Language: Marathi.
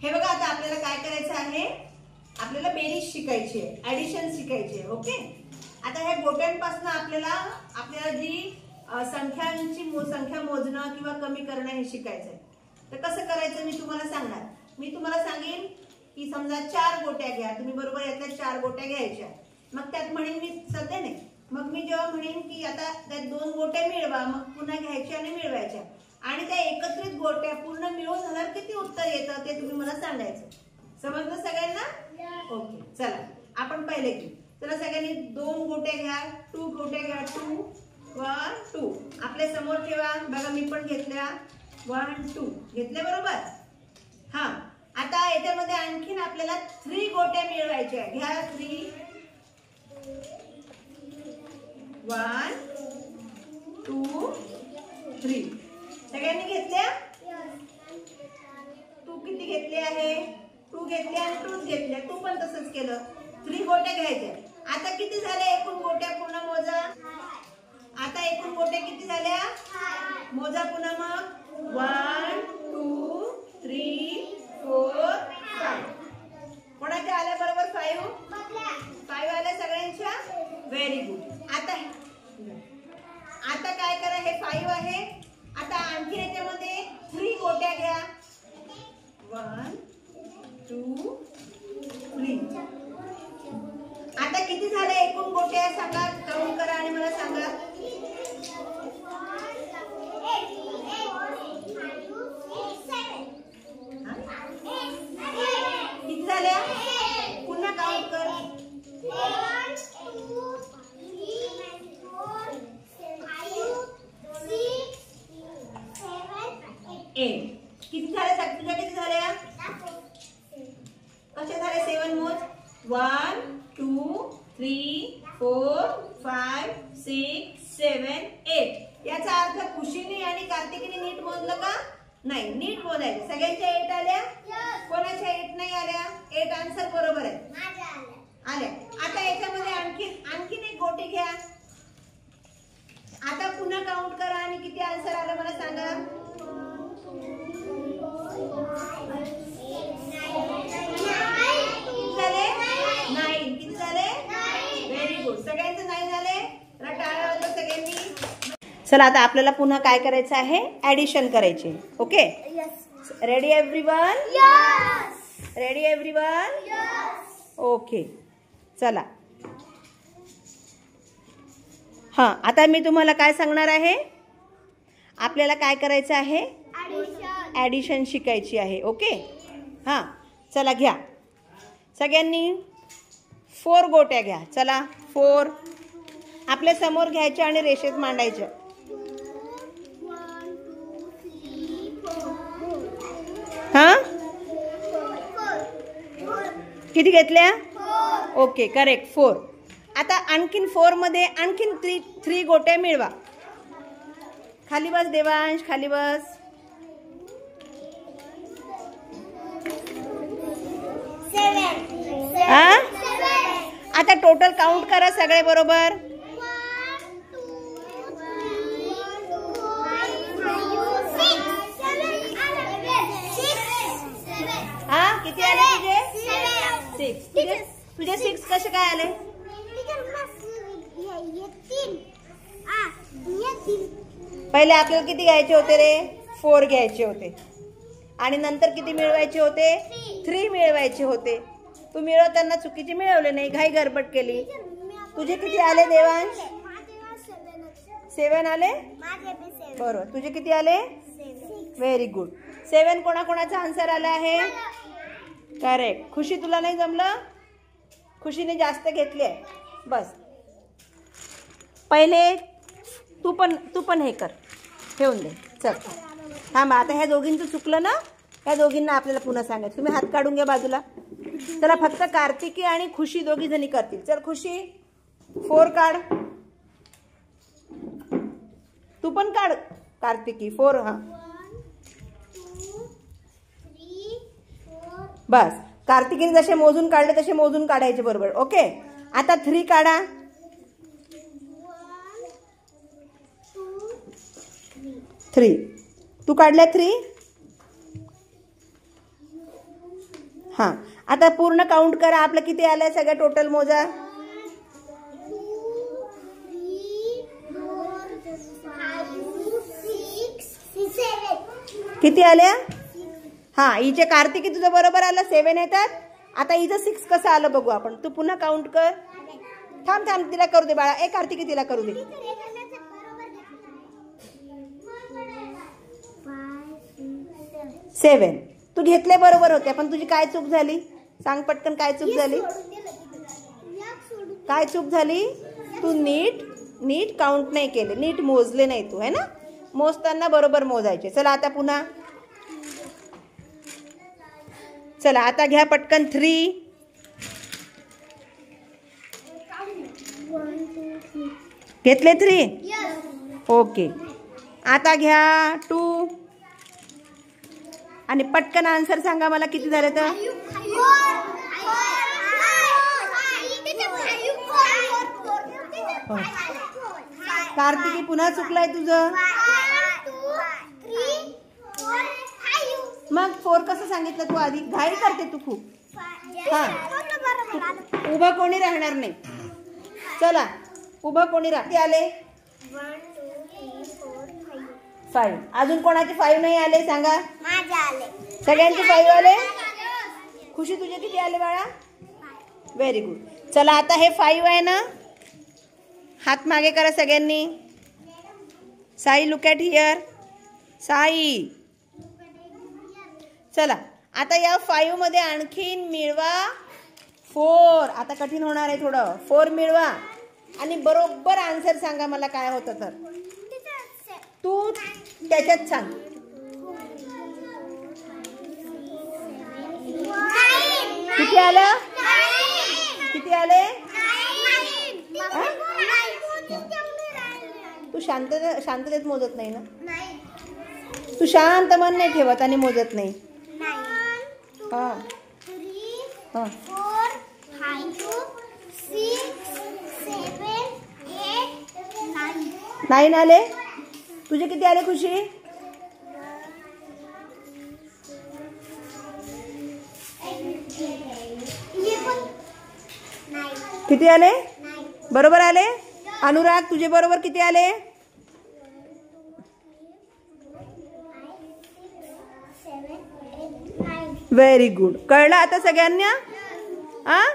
हे बघा आता आपल्याला काय करायचं आहे, आपल्याला बेरीज शिकायची आहे, ऍडिशन शिकायची आहे. ओके, आता ह्या गोट्यांपासून आपल्याला जी संख्या मोजणं किंवा कमी करणं हे शिकायचं आहे. तर कसं करायचं मी तुम्हाला सांगणार. मी तुम्हाला सांगेन की समजा 4 गोट्या घ्या, तुम्ही बरोबर यातल्या 4 गोट्या घ्यायच्या. मग त्यात म्हणेन मी सध्या नाही, मग मी जेव्हा म्हणेन की आता त्यात 2 गोट्या मिळवा, मग पुन्हा घ्यायच्या आणि मिळवायच्या आणि त्या एकत्रित गोट्या पूर्ण मिळून झाल्यावर किती उत्तर येतं ते तुम्ही मला सांगायचं. समजलं सगळ्यांना? ओके, चला आपण पहिले घेऊ. चला सगळ्यांनी 2 गोट्या घ्या, 2 गोट्या घ्या, 2 1 2 आपल्या समोर ठेवा. बघा मी पण घेतल्या 1 2 घेतले बरोबर. हा, आता याच्यामध्ये आणखीन आपल्याला 3 गोट्या मिळवायच्या. घ्या 3 1 2 3 सगळ्यांनी घेतल्या. तू किती घेतले आहे? 2 घेतले आणि 2 घेतले. तू पण तसंच केलं. 3 गोट्या घ्यायच्या. आता किती झाल्या एकूण गोट्या पूर्ण मोजा. आता एकूण गोट्या किती झाल्या मोजा पुन्हा. मग 1 2 3 4 5 कोणाच्या आल्या बरोबर 5 आल्या सगळ्यांच्या. Very good. आता काय करा, हे 5 आहे. आता आणखी याच्यामध्ये 3 गोट्या घ्या. 1 2 3 आता किती झाल्या एकूण गोट्या सांगा, काउंट करा आणि मला सांगा. किती झाल्या पुन्हा काउंट कर. 1 2 3 4 5 6 7 8 किती झाल्या तुझ्या? किती झाल्या? कशा झाल्या? 7 मोज. 1 2 3 4 5 6 7 8 याचा अर्थ खुशीने आणि कार्तिकीने नीट मोजलं का? नाही, नीट मोजायचं. सगळ्यांच्या 8 आल्या. कोणाच्या 8 नाही आल्या? 8 आन्सर बरोबर आहे. आल्या. आता याच्यामध्ये आणखीन एक गोटी घ्या. आता पुन्हा काउंट करा आणि किती आन्सर आलं मला सांगा. किती झाले? 9 किती झाले? Very good. सगळ्यांचं 9 झाले. टाळ्या वाजवा सगळ्यांनी. चला आता आपल्याला पुन्हा काय करायचं आहे, ऍडिशन करायचे. Okay, ready everyone? Ready everyone? Okay, चला. हा, आता मी तुम्हाला काय सांगणार आहे, आपल्याला काय करायचं आहे, ऍडिशन शिकायची आहे. ओके, हा चला घ्या सगळ्यांनी 4 गोट्या घ्या. चला 4 आपल्या समोर घ्यायच्या आणि रेषेत मांडायच्या. हा, किती घेतल्या? Okay, correct 4. आता आणखीन 4 मध्ये आणखीन 3 गोट्या मिळवा. खाली बस देवांश, खाली बस. हा, आता टोटल काउंट करा सगळे बरोबर. हा, किती आले तुझे? 6. तुझे 6 कसे काय आले? पहिले आपल्याला किती घ्यायचे होते रे? 4 घ्यायचे होते आणि नंतर किती मिळवायचे होते? 3 मिळवायचे होते. तू मिळवताना चुकीचे मिळवले नाही, घाई गडबड केली. तुझे किती आले देवांश? 7 आले. बरोबर. तुझे किती आले? Very good. 7 कोणाकोणाचा आन्सर आला आहे? करेक्ट. खुशी तुला नाही जमलं? खुशीने जास्त घेतले आहे. बस पहिले तू पण हे कर, ठेवून दे. चल थांबा. आता ह्या दोघींचं चुकलं ना, ह्या दोघींना आपल्याला पुन्हा सांगायचं. तुम्ही हात काढून घ्या बाजूला. चला फक्त कार्तिकी आणि खुशी दोघी जणी करतील. चल खुशी 4 काढ. तू पण काढ कार्तिकी 4. हा बस. कार्तिकीने जसे मोजून काढले तसे मोजून काढायचे बरोबर. ओके, आता 3 काढा. 3 तू काढल्या 3. हां, आता पूर्ण काउंट करा. आपलं किती आलंय सगळं टोटल मोजा. 2, 3, 4, 5, 6, 7. किती आल्या? हां, हिचे कार्तिकी तुझं बरोबर आलं, 7 येतात. आता हिचं 6 कसं आलं बघू आपण. तू पुन्हा काउंट कर. थांब थांब, तिला करू दे बाळा. कार्तिकी तिला करू दे. 7 तू घेतले बरोबर होते, पण तुझी काय चूक झाली सांग पटकन. काय चूक झाली? काय चूक झाली? तू नीट काउंट नाही केले, नीट मोजले नाही तू, है ना. मोजताना बरोबर मोजायचे. चला आता पुन्हा. चला आता घ्या पटकन 3. घेतले 3? ओके. आता घ्या 2 आणि पटकन आन्सर सांगा मला किती झाले तर. कार्तिकी पुन्हा चुकलाय तुझं. मग 4 कसं सांगितलं तू आधी? घाई करते तू खूप. हा, उभं कोणी राहणार नाही. चला उभं कोणी राहते. आले 1, 2, 3, 4, 5. अजून कोणाचे 5 नाही आले सांगा. माझे आले. सगळ्यांचे 5 आले. खुशी तुझे किती आले बाळा? Very good. चला आता हे 5 आहे ना. हात मागे करा सगळ्यांनी. Sai look at here. Sai. चला आता या 5 मध्ये आणखीन मिळवा 4. आता कठीण होणार आहे थोडं. 4 मिळवा आणि बरोबर आन्सर सांगा मला काय होतं तर. तू त्याच्यात सांग. किती आलं? किती आले? तू शांततेत मोजत नाही ना. तू शांत मन नाही ठेवत आणि मोजत नाही. 1, 2, हां 3, हां 4, 5, 6, 7, 8, 9. 9 आले. तुझे किती आले खुशी? किती आले? बरोबर आले. अनुराग तुझे बरोबर किती आले? 7, 8, 9. Very good. कळलं आता सगळ्यांना? हां